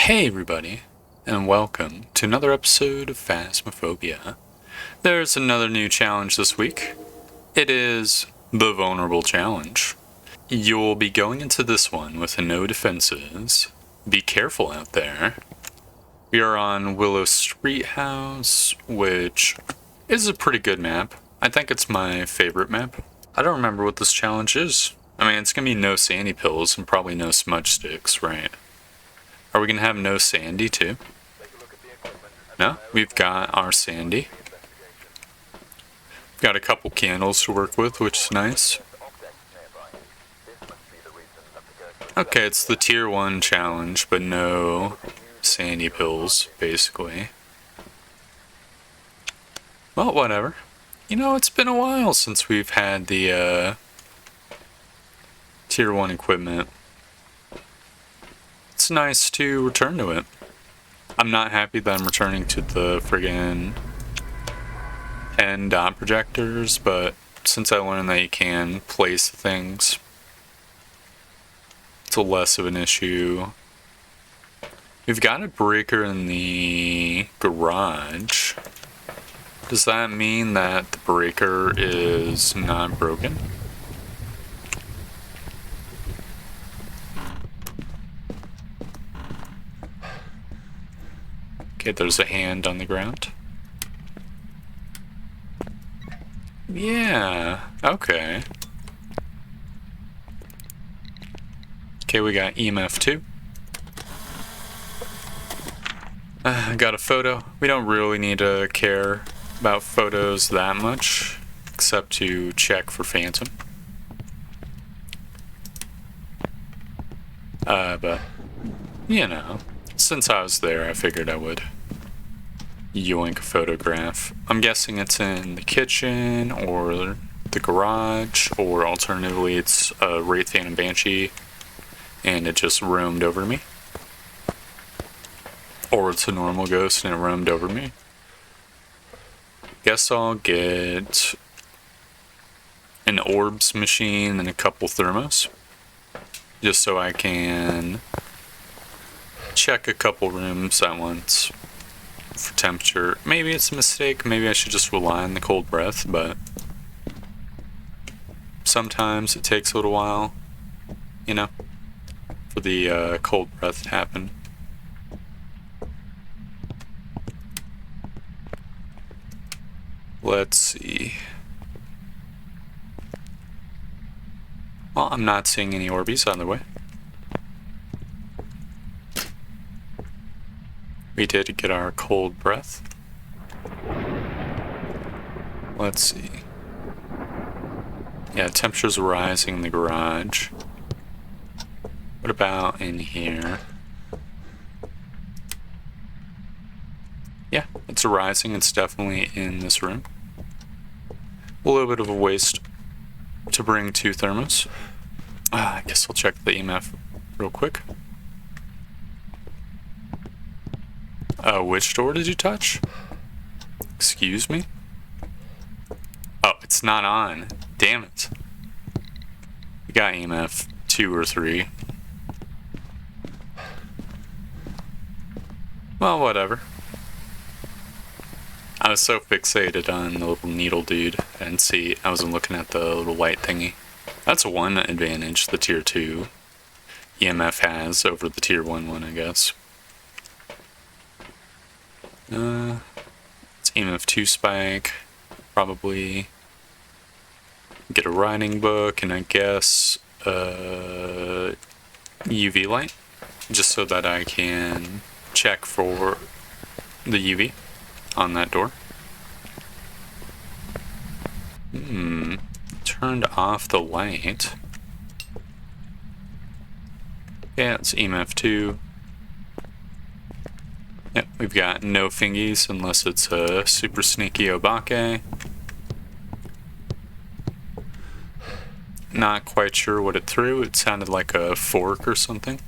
Hey everybody, and welcome to another episode of Phasmophobia. There's another new challenge this week. It is the Vulnerable Challenge. You'll be going into this one with no defenses. Be careful out there. We are on Willow Street House, which is a pretty good map. I think it's my favorite map. I don't remember what this challenge is. I mean, it's gonna be no sandy pills and probably no smudge sticks, right? Are we gonna have no sandy too? No, we've got our sandy. We've got a couple candles to work with, which is nice. Okay, it's the tier 1 challenge, but no sandy pills, basically. Well, whatever. You know, it's been a while since we've had the tier 1 equipment. It's nice to return to it. I'm not happy that I'm returning to the friggin' 10 dot projectors, but since I learned that you can place things, it's a less of an issue. We've got a breaker in the garage. Does that mean that the breaker is not broken? Okay, there's a hand on the ground. Yeah, okay. Okay, we got EMF 2. I got a photo. We don't really need to care about photos that much, except to check for phantom. But, you know, since I was there, I figured I would yoink a photograph. I'm guessing it's in the kitchen, or the garage, or alternatively it's a Wraith Phantom Banshee, and it just roamed over me. Or it's a normal ghost and it roamed over me. Guess I'll get an orbs machine and a couple thermos, just so I can check a couple rooms at once for temperature. Maybe it's a mistake, maybe I should just rely on the cold breath, but sometimes it takes a little while, you know, for the cold breath to happen. Let's see. Well, I'm not seeing any Orbeez on the way. We did get our cold breath. Let's see. Yeah, temperature's rising in the garage. What about in here? Yeah, it's rising. It's definitely in this room. A little bit of a waste to bring 2 thermos. I guess I'll check the EMF real quick. Which door did you touch? Excuse me? Oh, it's not on. Damn it. We got EMF 2 or 3. Well, whatever. I was so fixated on the little needle dude, I didn't see, I wasn't looking at the little light thingy. That's one advantage the tier 2 EMF has over the tier 1 one, I guess. It's EMF 2 spike, probably get a writing book, and I guess UV light, just so that I can check for the UV on that door. Turned off the light. Yeah, it's EMF 2. Yep, we've got no fingies unless it's a super sneaky Obake. Not quite sure what it threw. It sounded like a fork or something.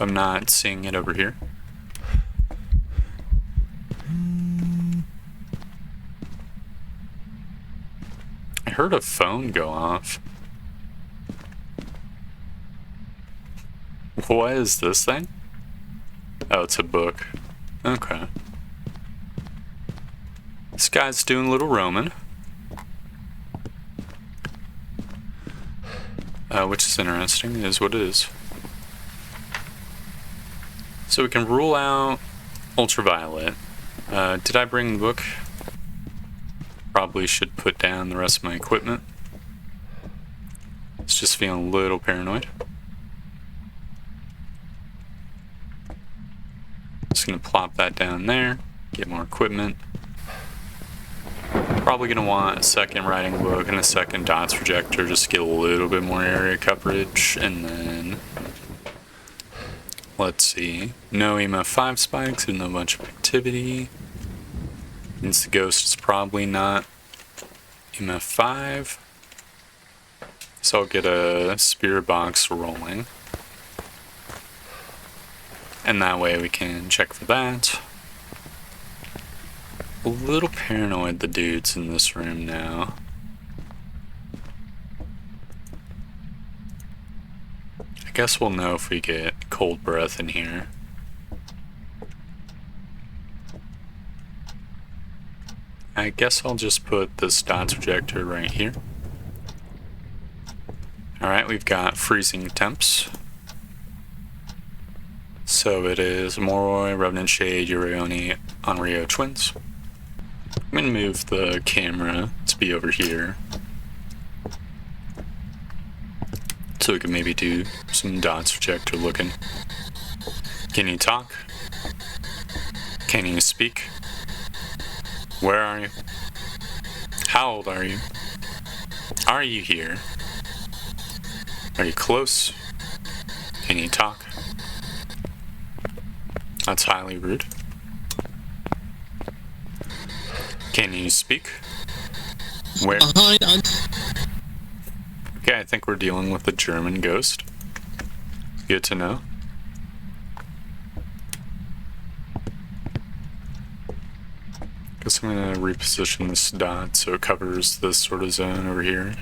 I'm not seeing it over here. I heard a phone go off. What is this thing? Oh, it's a book. Okay. This guy's doing a little roaming. Which is interesting, is what it is. So we can rule out ultraviolet. Did I bring the book? Probably should put down the rest of my equipment. It's just feeling a little paranoid. Just gonna plop that down there, get more equipment. Probably gonna want a second writing book and a second dots projector just to get a little bit more area coverage, and then let's see. No EMF 5 spikes, and no bunch of activity. Means the ghost is probably not EMF 5. So I'll get a spirit box rolling. And that way we can check for that. A little paranoid, the dudes in this room now. I guess we'll know if we get cold breath in here. I guess I'll just put this dots projector right here. Alright, we've got freezing temps. So it is Moroi, Revenant Shade, Urioni, Onryo twins. I'm gonna move the camera to be over here, so we can maybe do some dots projector looking. Can you talk? Can you speak? Where are you? How old are you? Are you here? Are you close? Can you talk? That's highly rude. Can you speak? Where? Okay, I think we're dealing with a German ghost. Good to know. Guess I'm gonna reposition this dot so it covers this sort of zone over here.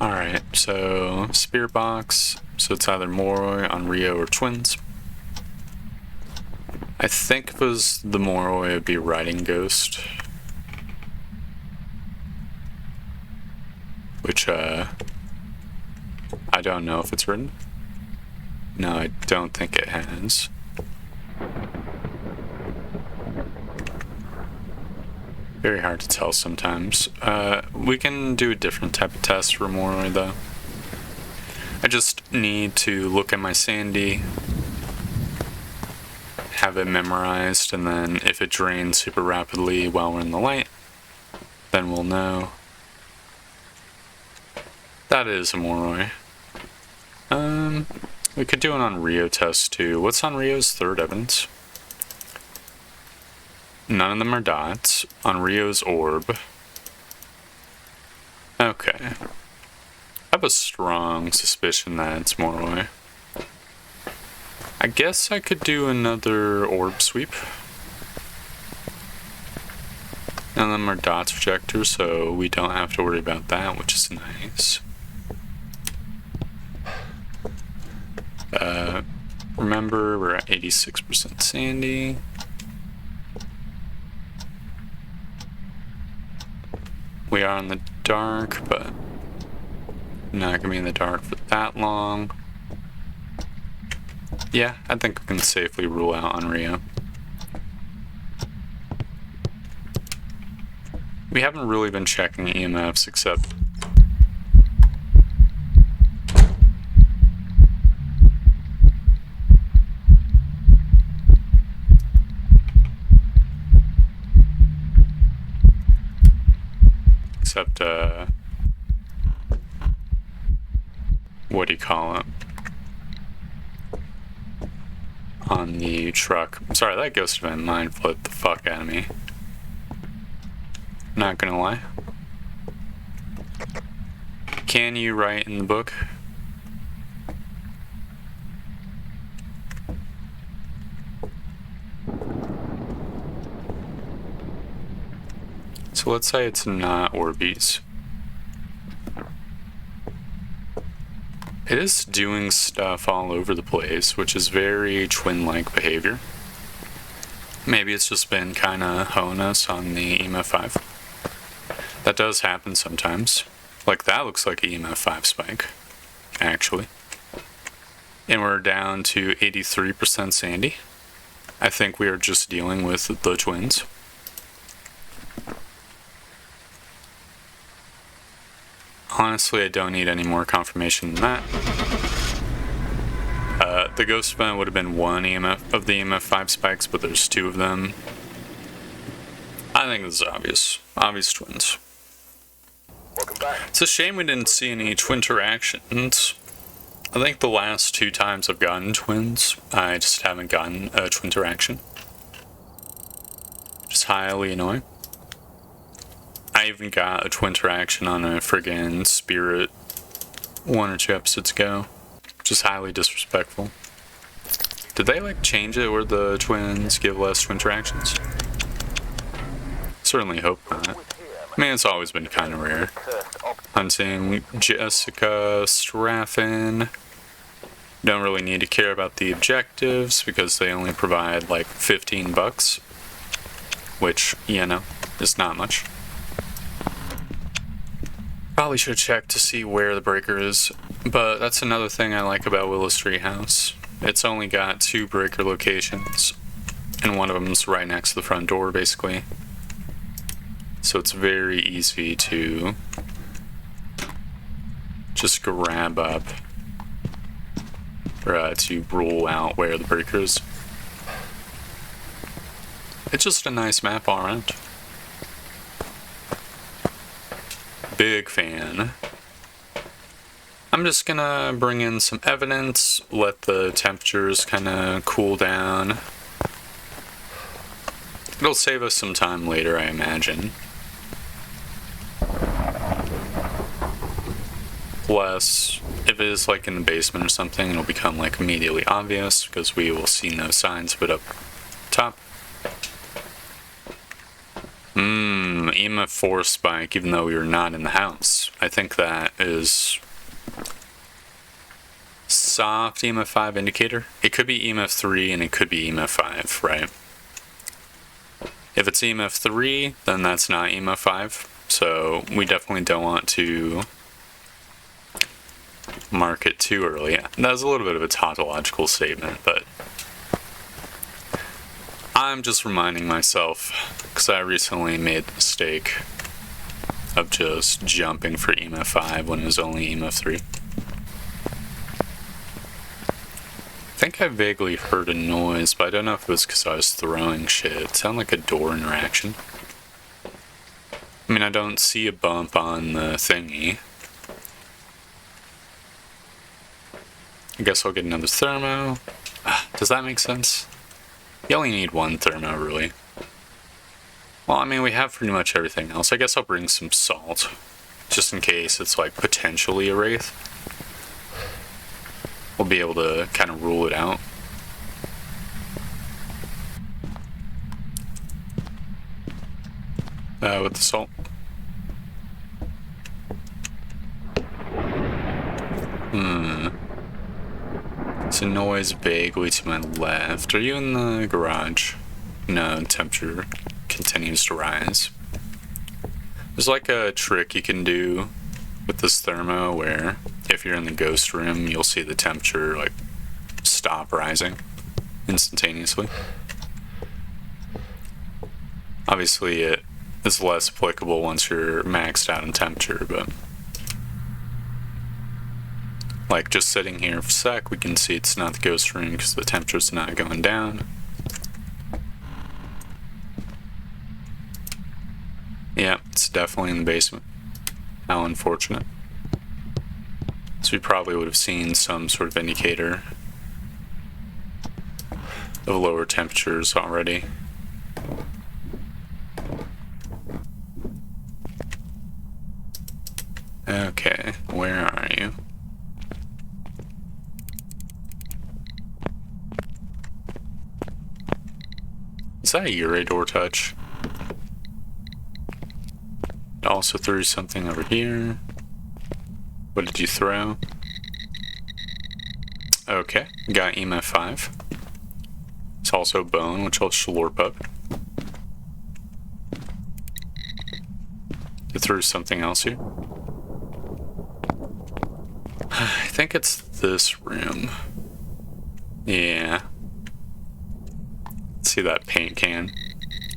Alright, so spirit box, so it's either Moroi, Onryo, or twins. I think if it was the Moroi, it would be Riding Ghost. Which, I don't know if it's written. No, I don't think it has. Very hard to tell sometimes. We can do a different type of test for Moroi though. I just need to look at my sandy, have it memorized, and then if it drains super rapidly while we're in the light, then we'll know. That is a Moroi. We could do an Onryo test too. What's Onryo's third evidence? None of them are dots. Onryo's orb. Okay. I have a strong suspicion that it's Moroi. I guess I could do another orb sweep. None of them are dots projectors, so we don't have to worry about that, which is nice. Remember, we're at 86% sandy. We are in the dark, but not gonna be in the dark for that long. Yeah, I think we can safely rule out Onryo. We haven't really been checking EMFs except what do you call it? On the truck. I'm sorry, that ghost of my mind flipped the fuck out of me. Not gonna lie. Can you write in the book? So let's say it's not Orbeez. It is doing stuff all over the place, which is very twin-like behavior. Maybe it's just been kind of honing us on the EMF 5. That does happen sometimes. Like, that looks like an EMF 5 spike, actually. And we're down to 83% sandy. I think we are just dealing with the twins. Honestly, I don't need any more confirmation than that. The ghost event would have been one EMF of the EMF 5 spikes, but there's two of them. I think this is obvious. Obvious twins. Welcome back. It's a shame we didn't see any twin interactions. I think the last two times I've gotten twins, I just haven't gotten a twin interaction. Just highly annoying. I even got a twin interaction on a friggin' spirit 1 or 2 episodes ago. Just highly disrespectful. Did they like change it where the twins give less twin interactions? Certainly hope not. I mean, it's always been kind of rare. Hunting Jessica Straffen. Don't really need to care about the objectives because they only provide like $15, which, you know, is not much. Probably should check to see where the breaker is, but that's another thing I like about Willow Street House. It's only got 2 breaker locations, and one of them's right next to the front door, basically. So it's very easy to just grab up, or to rule out where the breaker is. It's just a nice map all around. Big fan. I'm just gonna bring in some evidence, let the temperatures kind of cool down. It'll save us some time later, I imagine. Plus, if it is like in the basement or something, it'll become like immediately obvious because we will see no signs of it up top. EMF 4 spike, even though we were not in the house. I think that is soft EMF 5 indicator. It could be EMF 3 and it could be EMF 5, right? If it's EMF 3, then that's not EMF 5. So we definitely don't want to mark it too early. That was a little bit of a tautological statement, but I'm just reminding myself, because I recently made the mistake of just jumping for EMF 5 when it was only EMF 3. I think I vaguely heard a noise, but I don't know if it was because I was throwing shit. It sounded like a door interaction. I mean, I don't see a bump on the thingy. I guess I'll get another thermo. Does that make sense? You only need one thermo, really. Well, I mean, we have pretty much everything else. I guess I'll bring some salt, just in case it's, like, potentially a wraith. We'll be able to kind of rule it out. With the salt. It's a noise vaguely to my left. Are you in the garage? No, temperature continues to rise. There's like a trick you can do with this thermo where if you're in the ghost room, you'll see the temperature like stop rising instantaneously. Obviously it is less applicable once you're maxed out in temperature, but like just sitting here for a sec, we can see it's not the ghost room because the temperature's not going down. Yeah, it's definitely in the basement. How unfortunate. So we probably would have seen some sort of indicator of lower temperatures already. Okay, where are you? Is that a Uri door touch? also threw something over here. What did you throw? Okay, got EMF 5. It's also bone, which I'll slurp up. You threw something else here. I think it's this room. Yeah. See that paint can?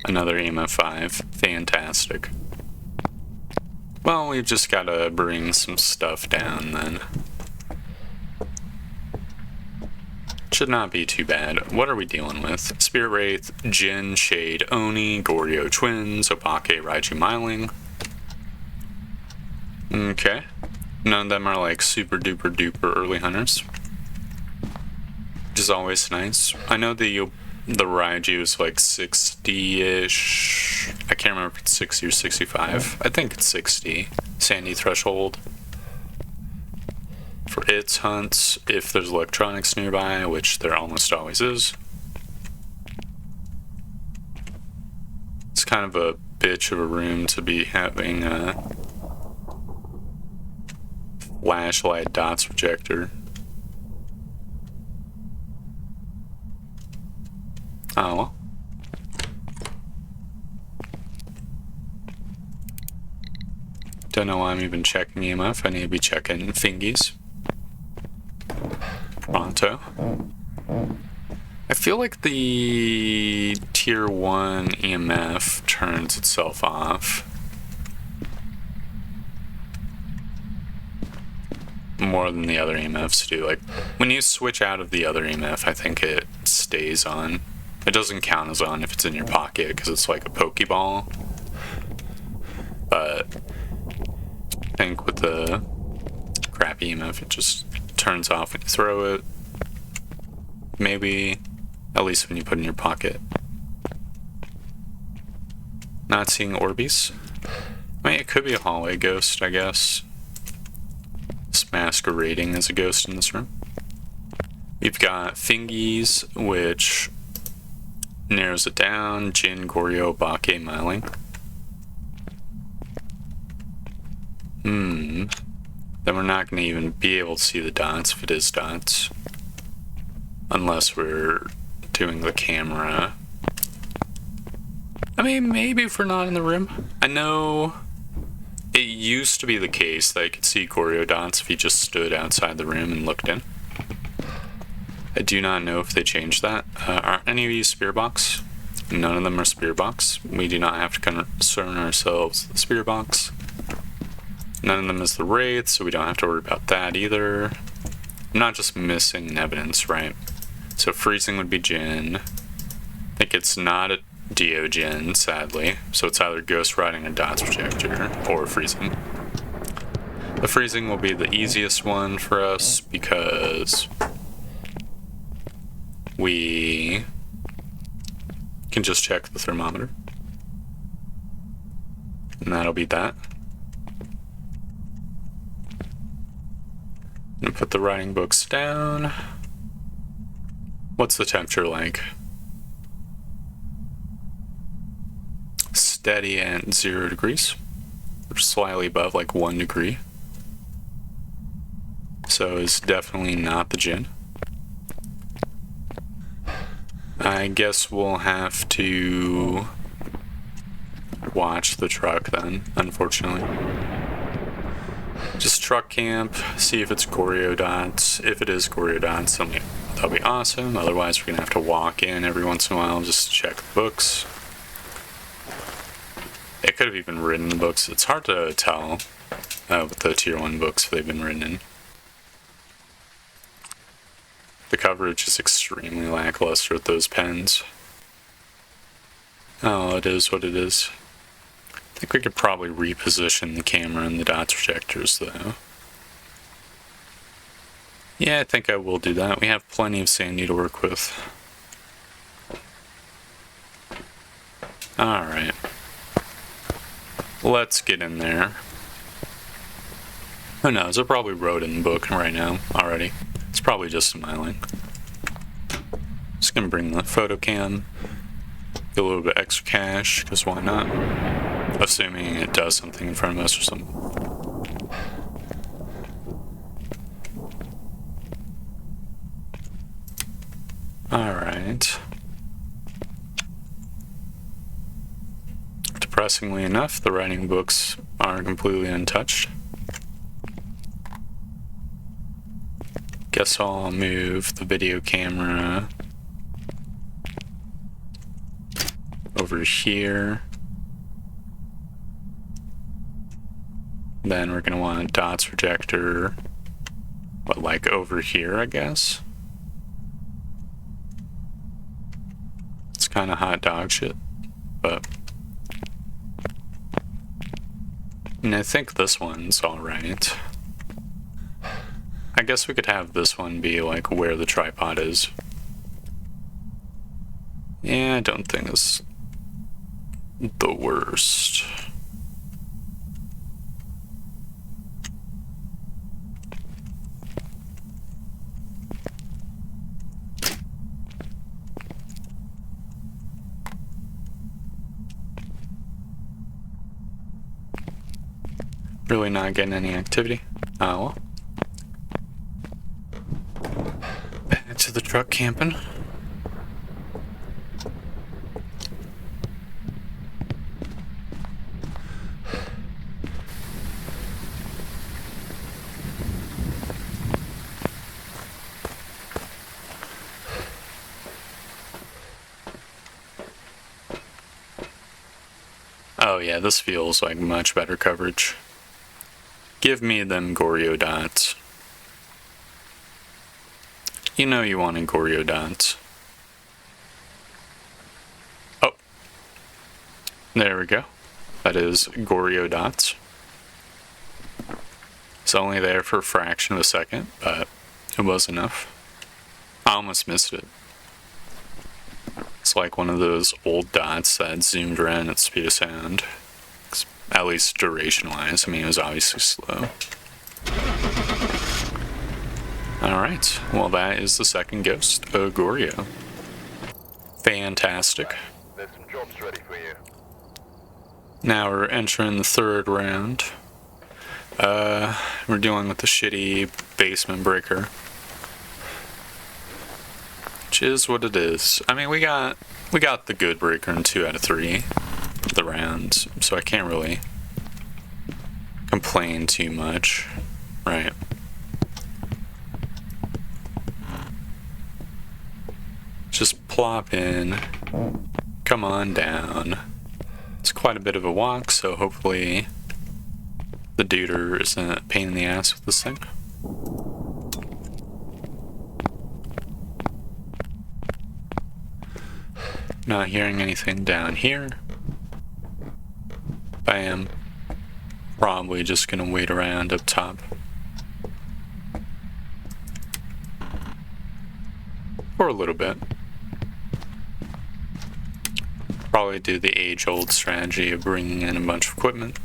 Another EMF 5. Fantastic. Well, we've just gotta bring some stuff down then. Should not be too bad. What are we dealing with? Spirit Wraith, Jin, Shade, Oni, Goryo Twins, Obake, Raiju, Myling. Okay. None of them are like super duper duper early hunters. Which is always nice. I know the Raiju is like 60-ish. I can't remember if it's 60 or 65. I think it's 60. Sandy threshold. For its hunts, if there's electronics nearby, which there almost always is. It's kind of a bitch of a room to be having a flashlight dots projector. Oh well. Don't know why I'm even checking EMF. I need to be checking fingies. Pronto. I feel like the tier 1 EMF turns itself off more than the other EMFs do. Like, when you switch out of the other EMF, I think it stays on. It doesn't count as on if it's in your pocket, because it's like a Pokeball. But I think with the crappy EMF, it just turns off when you throw it. Maybe, at least when you put it in your pocket. Not seeing Orbeez. I mean, it could be a hallway ghost, I guess. It's masquerading as a ghost in this room. We've got Fingies, which narrows it down. Jin, Goryo, Obake, Myling. Then we're not going to even be able to see the dots if it is dots. Unless we're doing the camera. I mean, maybe if we're not in the room. I know it used to be the case that I could see Goryo dots if you just stood outside the room and looked in. I do not know if they changed that. Are any of these Spear Box? None of them are Spear Box. We do not have to concern ourselves with the Spear Box. None of them is the Wraith, so we don't have to worry about that either. I'm not just missing evidence, right? So freezing would be Jin. I think it's not a Dio-Jin, sadly. So it's either Ghost Riding a Dots Projector or freezing. The freezing will be the easiest one for us because we can just check the thermometer. And that'll be that. And put the writing books down. What's the temperature like? Steady at 0 degrees. Or slightly above, like 1 degree. So it's definitely not the Jin. I guess we'll have to watch the truck then, unfortunately. Just truck camp, see if it's Goryo dots. If it is Goryo dots, that'll be awesome. Otherwise, we're gonna have to walk in every once in a while just to check the books. It could have even written the books. It's hard to tell with the tier 1 books if they've been written in. The coverage is extremely lackluster with those pens. Oh, it is what it is. I think we could probably reposition the camera and the dots projectors, though. Yeah, I think I will do that. We have plenty of sandy to work with. Alright. Let's get in there. Who knows? I probably wrote in the book right now already. It's probably just a Myling. Just gonna bring the photo cam. Get a little bit extra cash, because why not? Assuming it does something in front of us or something. Alright. Depressingly enough, the writing books are completely untouched. Guess I'll move the video camera over here. Then we're going to want a dots projector, but like over here, I guess. It's kind of hot dog shit, but... And I think this one's alright. I guess we could have this one be like where the tripod is. Yeah, I don't think it's the worst. Really not getting any activity. Oh well. Back to the truck camping. Oh yeah, this feels like much better coverage. Give me them Goryo dots. You know you wanted Goryo dots. Oh. There we go. That is Goryo dots. It's only there for a fraction of a second, but it was enough. I almost missed it. It's like one of those old dots that zoomed around at speed of sound. At least duration-wise. I mean, it was obviously slow. Alright, well that is the second ghost of Goryo. Fantastic. There's some jobs ready for you. Now we're entering the third round. We're dealing with the shitty basement breaker. Which is what it is. I mean, we got the good breaker in 2 out of 3 of the rounds, so I can't really complain too much, right? Just plop in, come on down. It's quite a bit of a walk, so hopefully the duder isn't a pain in the ass with this thing. Not hearing anything down here. I am probably just gonna wait around up top. For a little bit. Probably do the age-old strategy of bringing in a bunch of equipment.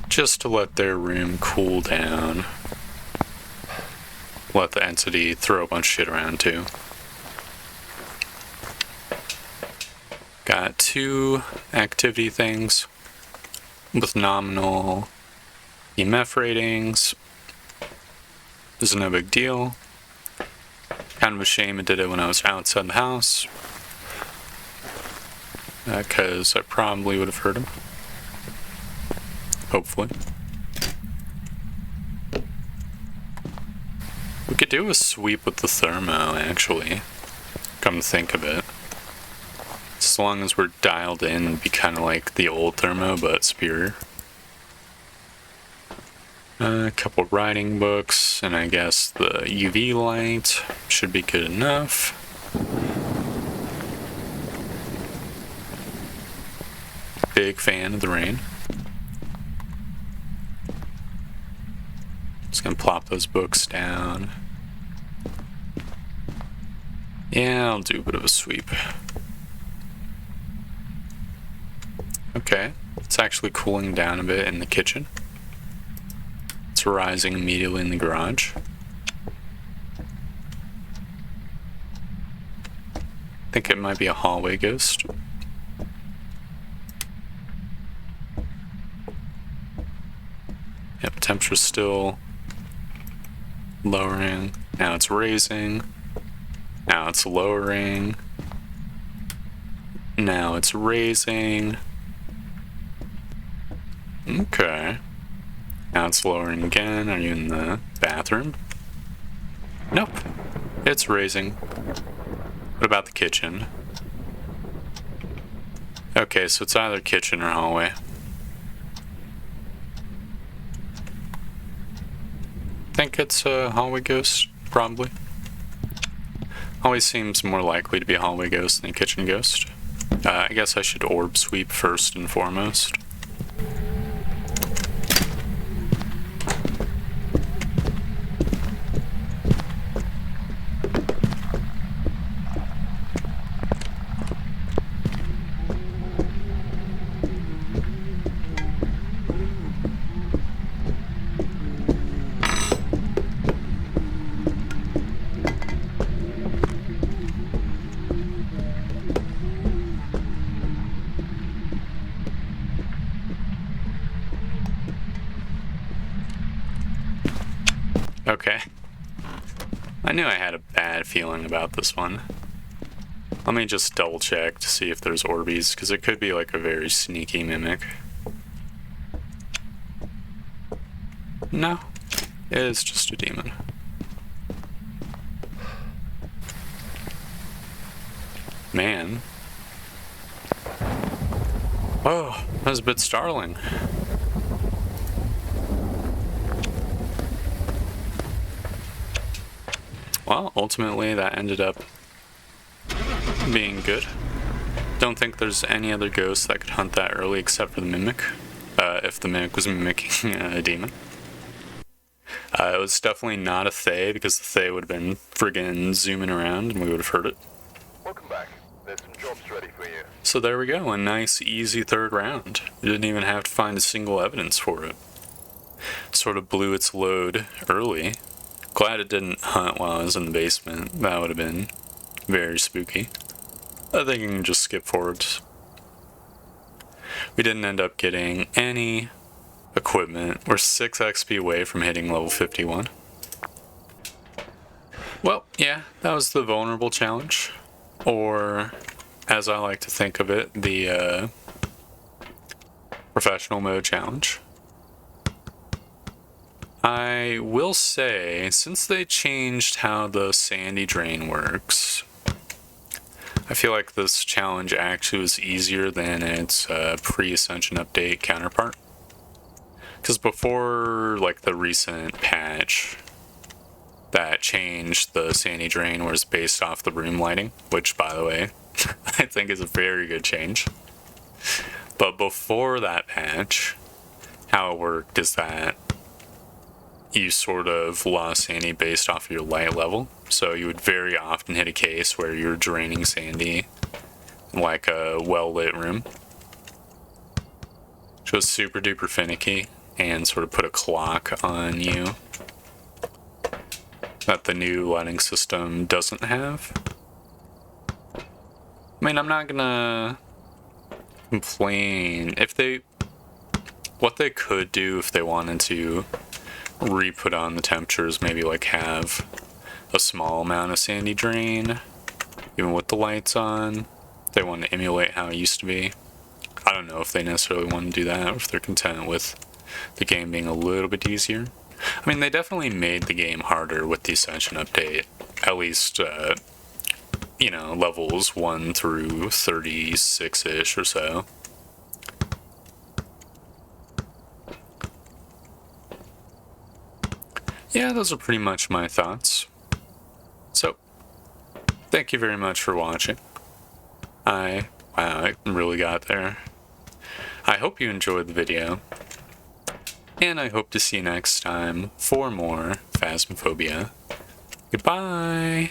Just to let their room cool down. Let the entity throw a bunch of shit around too. Got 2 activity things with nominal EMF ratings. This is no big deal. Kind of a shame it did it when I was outside the house. Because I probably would have heard him. Hopefully. We could do a sweep with the thermo, actually. Come to think of it. As long as we're dialed in, it'd be kind of like the old thermo, but superior. A couple writing books, and I guess the UV light should be good enough. Big fan of the rain. Just gonna plop those books down. Yeah, I'll do a bit of a sweep. Okay, it's actually cooling down a bit in the kitchen. It's rising immediately in the garage. I think it might be a hallway ghost. Yep, temperature's still lowering. Now it's raising. Now it's lowering. Now it's raising. Okay. Now it's lowering again. Are you in the bathroom? Nope. It's raising. What about the kitchen? Okay, so it's either kitchen or hallway. Think it's a hallway ghost, probably. Always seems more likely to be a hallway ghost than a kitchen ghost. I guess I should orb sweep first and foremost. Okay. I knew I had a bad feeling about this one. Let me just double check to see if there's Orbeez, because it could be like a very sneaky mimic. No, it is just a demon. Man. Oh, that was a bit startling. Well, ultimately that ended up being good. Don't think there's any other ghost that could hunt that early except for the Mimic, if the Mimic was mimicking a demon. It was definitely not a Thaye, because the Thaye would have been friggin' zooming around and we would have heard it. Welcome back. There's some jobs ready for you. So there we go, a nice easy third round. We didn't even have to find a single evidence for it. Sort of blew its load early. Glad it didn't hunt while I was in the basement. That would have been very spooky. I think you can just skip forwards. We didn't end up getting any equipment. We're 6 XP away from hitting level 51. Well, yeah, that was the vulnerable challenge. Or, as I like to think of it, the professional mode challenge. I will say, since they changed how the sandy drain works, I feel like this challenge actually was easier than its pre-Ascension update counterpart. Because before, like, the recent patch that changed the sandy drain was based off the room lighting, which, by the way, I think is a very good change. But before that patch, how it worked is that you sort of lost sandy based off of your light level. So you would very often hit a case where you're draining sandy in like a well-lit room, which was super duper finicky and sort of put a clock on you that the new lighting system doesn't have. I mean, I'm not gonna complain. What they could do if they wanted to re-put on the temperatures, maybe like have a small amount of sandy drain, even with the lights on. They want to emulate how it used to be. I don't know if they necessarily want to do that, or if they're content with the game being a little bit easier. I mean, they definitely made the game harder with the Ascension update, at least, you know, levels 1 through 36-ish or so. Yeah, those are pretty much my thoughts. So, thank you very much for watching. Wow, I really got there. I hope you enjoyed the video, and I hope to see you next time for more Phasmophobia. Goodbye!